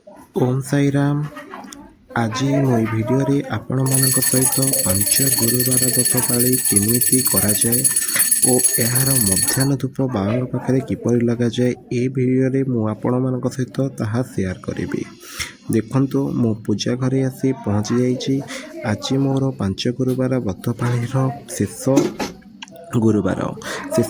ओम साई राम। आज मु भिडियो रे आपण मानक सहित 5 गुरुवार व्रत पाली केमिति करा जाए ओ यार मध्याह्न धूप बाबा पाखे किपर लगा जाए ए भिडियो रे मु आपण मानक सहित ताहा शेयर करी। देखंतु मो पूजा घरे आसी पहुँची जाइछि। आज मोर 5 गुरुवार व्रत पालीर शेष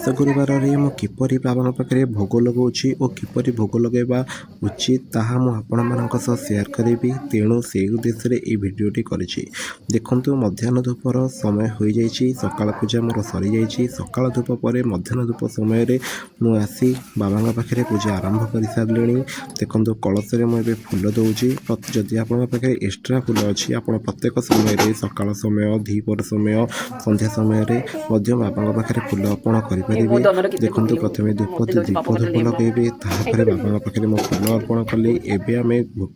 गुरुवार मु किपरि बाबा पाखे भोग लगाऊँगी और किपरि भोग लगेबा उचित ताहा मु आपण मानक सह शेयर करी। तेणु से उद्देश्य रे भिडियोटी करिछि। देखंतु मध्याह्न धूपर समय हो जाइछि। सकाळ पूजा मोर सरी जाइछि। सकाळ धूप पर मध्याह्न धूप समय रे मु आसी बाबा पाखे पूजा आरंभ कर सारिलेनी। देखंतु कलश रे मु फूल दउछि। जदि आपण पाखे एक्स्ट्रा फूल अछि आपण प्रत्येक समय रे सकाळ समय धीपर समय संध्या समय रे मध्य बाबा पाखे फूल अर्पण करें। देखो प्रथम दीप धूप लगे तापर बाबा पाखे मो फूल अर्पण कली। एवं आम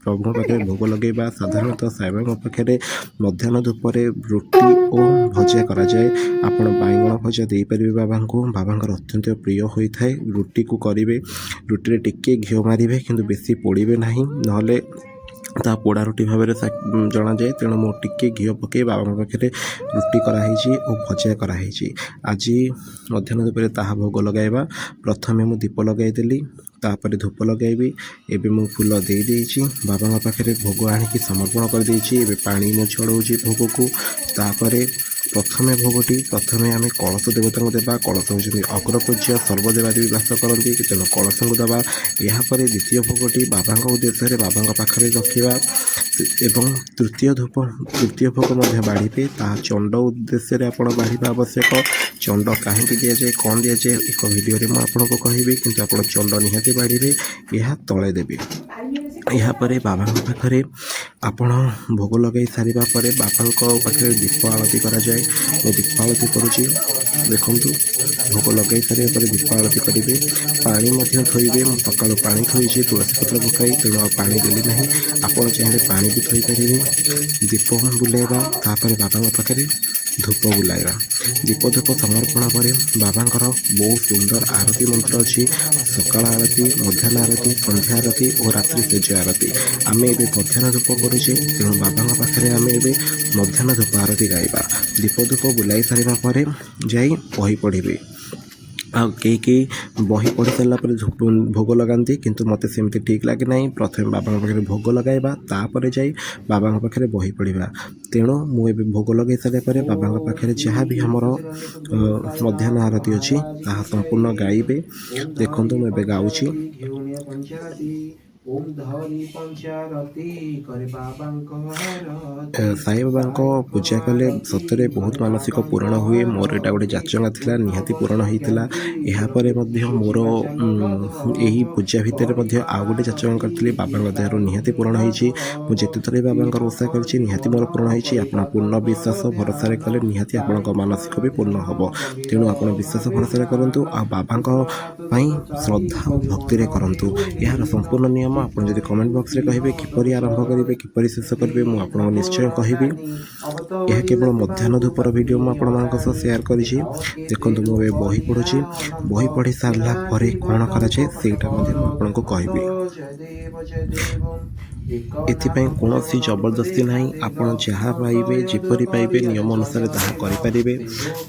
प्रभु पाखे भोग लगे। साधारणतः साईबाबा पाखे मध्याह्न धूप रुटी और भजा कराए। आपण बैगण भजा दे पारे बाबा को। बाबा अत्यंत प्रिय होता है। रुटी को करेंगे रुटी टिके घी मारे कि बेसी पोड़े ना ना ता पोड़ा रुटी भाव में जना जाए। तेणु मो टिके घी पकई बाबा पाखे रुटी कराई और भजा कराई। आज मध्याह्न धूप ताहा भोग लगाइबा। प्रथमे मु दीप लगैदेली तापर धूप लगैबी। एबे मु फूल दे देइछि बाबा पाखे भोग आनिकी समर्पण कर देइछि। एबे पानी मु छड़ौछि भोग को। तापर प्रथमे भोगटी प्रथमे आम कलश देवता को देवा। कलश होती अग्रपूज्य सर्वदेवादेवी वास करती। तेणु कलश को देवा। यापर द्वितीय भोगटी बाबा उद्देश्य बाबा पाखे रखा। एवं तृतीय भोग बाढ़े ता चंड उद्देश्य आप बाढ़ा आवश्यक। चंड कहीं दि जाए कौन दि जाए एक भिडियो आपको कहबी कि आप चंड निहाती बाढ़े यह तले देवे। यापर बाबा पाखे आपण भोग लगे सारा पर बाबा पाखे दीप आलती कराए। मैं दीप आलती करुँची। देखु भोग लगे सारे पर दीप आलती करेंगे। पानी थोइबे। सका पा थोड़ी तुलसी पत्र पकई। तेणु पानी देली ना। आपड़ चाहिए पानी भी थोई पारे। दीप बुलाइबा तापर बाबा पाखे धूप बुलाइबा। दीप धूप समर्पण पर बाबा बहुत सुंदर आरती मंत्र अच्छी। सकाळ आरती मध्याह्न आरती संध्या आरती और रात्रि सेज आरती। आम ए मध्याह्न धूप करुचे। तेणु बाबा पाखे आम ए मध्याह्न धूप आरती गाइबा। दीप धूप बुलाई सारा पर जाई बही पढ़े। कई बही पढ़ी सारा भोग लगाती किंतु मत सेमती ठीक लगे ना। प्रथम बाबा पाखे भोग लगाइबा तापर जाई बाबा पाखे बही पढ़ा। तेणु मुझे भोग लगे सारा पर बाबा पाखे जहाँ भी हमर मध्याह्न आरती अच्छी ताहा संपूर्ण गाइबे। देखो मुझे गाँची। साई बाबा पूजा कले सतरे बहुत मानसिक पूरण हुए। मोर एटा गोटे जाचंगा थिला निहाती पूरण होइतिला। यापर मोर यही पूजा भितर आउ गोटे जाचंगा करथिली बाबा देहर निहाती पूरण होइछि। मु जेते थरे बाबा ओषा करछि निहाती मोर पूर्ण होइछि। आपण पूर्ण विश्वास भरोसा कले निहाती आपण मानसिक भी पूर्ण हम। तेणु आप विश्वास भरोसा करंतु आ बाबा श्रद्धा और भक्ति रे करंतु। यार संपूर्ण नियम आप कमेंट बॉक्स रे कहिबे किपरि आरंभ करेंगे किपरि शेष करेंगे मु आपको निश्चय कहबी। यह केवल मध्याह्न धूपर वीडियो मु आपण मानक सह शेयर करिछि। देखंतु मु बही पढुछि। बही पढ़ी सारला परे कोन करा जाय सेटा मध्ये मु आपनको कहबी। एथिपाई कौनसी जबरदस्ती नहीं। आपण जहाँ पाइबे जिपरि पाइबे नियम अनुसार ताहा करिपारिबे।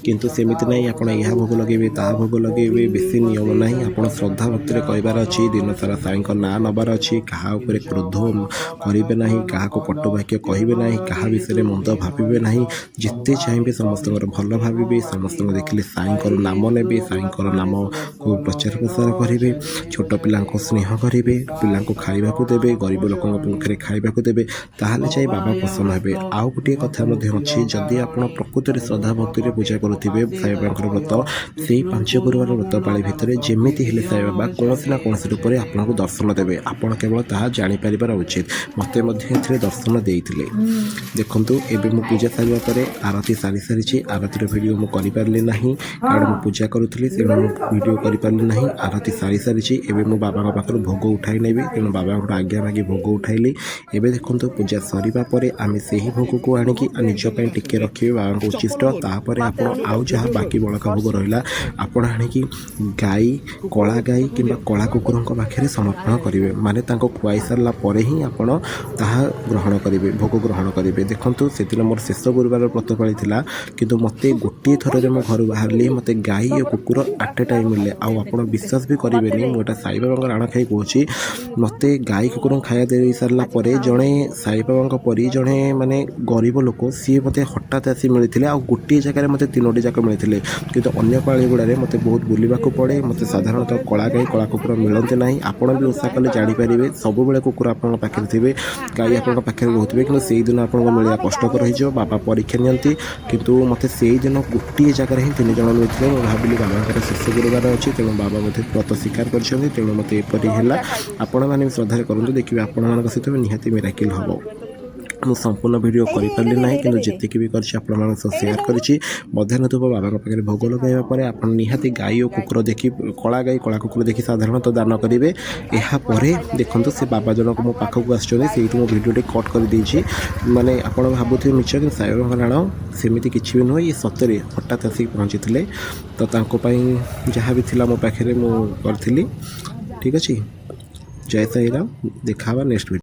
किंतु सेमिति नहीं आपण यह भोग लगेबे ता भोग लगेबे बेसी नियम नहीं। आपण श्रद्धा भक्ति कहबार अच्छी। दिन सारा साईं ना नबार अच्छी। क्या क्रोध करेंगे ना। क्या कटुवाक्य कहे ना। क्या विषय में मंद भावे ना। जिते चाहिए समस्त भल भावे। समस्त देखिले साईं नाम ने साईं नाम को प्रचार प्रसार करेंगे। छोट पिला स्नेह करेंगे। पिला खाइबा देवे। गरीब लोक मुखे खाइबा देवे। ताहले चाहे बाबा पसंद हे। आउ गोटे कथा अच्छी जदि आप प्रकृत में श्रद्धा भक्ति पूजा करुवे साई बाबा व्रत से 5 गुरुवार व्रत पाली भितर जमीती हेले साई बाबा कौन ना कौन रूप में आपको दर्शन देवे। आपड़ केवल ताहा जापर उचित। मत दर्शन देते। देखु एबे मु पूजा सारा पर आरती सारी सारी। आरतीर वीडियो मु करि ना कारण मु पूजा करुली। तेणु वीडियो करि ना। आरती सारी सारी। एबे मु बाबा पाखर भोग उठाई नेबी। तेणु बाबा आज्ञा मागी भोग उठाइली। एबे देखो पूजा सरीबा परे आमे सेही भोग को आनिकी निज पई टिके रखिबे बाबा उचिष्ट। तापर आपण आउ जहाँ बाकी बड़का भोग रहिला आपण आनिकी गाई कला गाई किंबा कला कुकुर पाखे समर्पण करेंगे। ମାନେ ତାଙ୍କୁ ଖୁଆଇ ସାରିଲା ପରେ ହିଁ ଆପଣ ତାହା ଗ୍ରହଣ କରିବେ, ଭୋଗ ଗ୍ରହଣ କରିବେ। ଦେଖନ୍ତୁ ସେଦିନ ମୋର ଶେଷ ଗୁରୁବାର ବ୍ରତ ପାଳିଥିଲା, କିନ୍ତୁ ମୋତେ ଗୋଟିଏ ଥରରେ ମୋ ଘରୁ ବାହାରିଲି ମୋତେ ଗାଈ ଓ କୁକୁର ଆଟ୍ ଏ ଟାଇମ୍ ମିଳିଲେ। ଆଉ ଆପଣ ବିଶ୍ୱାସ ବି କରିବେନି, ମୁଁ ଏଇଟା ସାଇବାବାଙ୍କ ରାଣ ଖାଇ କହୁଛି, ମୋତେ ଗାଈ କୁକୁରଙ୍କୁ ଖାଇବା ଦେଇ ସାରିଲା ପରେ ଜଣେ ସାଇବାବାଙ୍କ ପରି ଜଣେ ମାନେ ଗରିବ ଲୋକ ସିଏ ମୋତେ ହଠାତ୍ ଆସି ମିଳିଥିଲେ। ଆଉ ଗୋଟିଏ ଜାଗାରେ ମୋତେ 3ଟି ଯାକ ମିଳିଥିଲେ। କିନ୍ତୁ ଅନ୍ୟ ପାଳି ଗୁଡ଼ାରେ ମୋତେ ବହୁତ ବୁଲିବାକୁ ପଡ଼େ। ମୋତେ ସାଧାରଣତଃ କଳା ଗାଈ କଳା କୁକୁର ମିଳନ୍ତି ନାହିଁ। ଆପଣ ବି ଓଷା କଲେ ଜାଣିପାରିବେ, ସବୁବେଳେ କୁକୁର ଆପଣଙ୍କ ପାଖରେ ଥିବେ, ଗାଈ ଆପଣଙ୍କ ପାଖରେ ରହୁଥିବେ, କିନ୍ତୁ ସେଇଦିନ ଆପଣଙ୍କୁ ମିଳିବା କଷ୍ଟକର ହୋଇଯିବ। ବାବା ପରୀକ୍ଷା ନିଅନ୍ତି, କିନ୍ତୁ ମୋତେ ସେଇଦିନ ଗୋଟିଏ ଜାଗାରେ ହିଁ 3 ଜଣ ମିଳିଥିଲେ। ମୁଁ ଭାବିଲି ବାବାଙ୍କର ଶେଷ ଗୁରୁବାର ଅଛି, ତେଣୁ ବାବା ମୋତେ ବ୍ରତ ସ୍ୱୀକାର କରିଛନ୍ତି, ତେଣୁ ମୋତେ ଏପରି ହେଲା। ଆପଣମାନେ ବି ଶ୍ରଦ୍ଧାରେ କରନ୍ତୁ, ଦେଖିବେ ଆପଣମାନଙ୍କ ସହିତ ବି ନିହାତି ମିରାକିଲ୍ ହେବ। ମୁଁ ସମ୍ପୂର୍ଣ୍ଣ ଭିଡ଼ିଓ କରିପାରିଲି ନାହିଁ, କିନ୍ତୁ ଯେତିକି ବି କରିଛି ଆପଣମାନଙ୍କ ସହ ସେୟାର କରିଛି। ମଧ୍ୟାହ୍ନ ଧୂପ ବାବାଙ୍କ ପାଖରେ ଭୋଗ ଲଗାଇବା ପରେ ଆପଣ ନିହାତି ଗାଈ ଓ କୁକୁର ଦେଖି, କଳା ଗାଈ କଳା କୁକୁର ଦେଖି ସାଧାରଣତଃ ଦାନ କରିବେ। ଏହାପରେ ଦେଖନ୍ତୁ ସେ ବାବା ଜଣକ ମୋ ପାଖକୁ ଆସିଛନ୍ତି, ସେଇଠୁ ମୁଁ ଭିଡ଼ିଓଟି କଟ୍ କରିଦେଇଛି। ମାନେ ଆପଣ ଭାବୁଥିବେ ମିଛ, କିନ୍ତୁ ସାଇବାବାଙ୍କ ରାଣ ସେମିତି କିଛି ବି ନୁହେଁ, ଇଏ ସତରେ ହଠାତ୍ ଆସିକି ପହଞ୍ଚିଥିଲେ। ତ ତାଙ୍କ ପାଇଁ ଯାହା ବି ଥିଲା ମୋ ପାଖରେ ମୁଁ କରିଥିଲି। ଠିକ୍ ଅଛି, ଜୟ ସାଇରାମ, ଦେଖା ହେବା ନେକ୍ସଟ ଭିଡ଼ିଓ।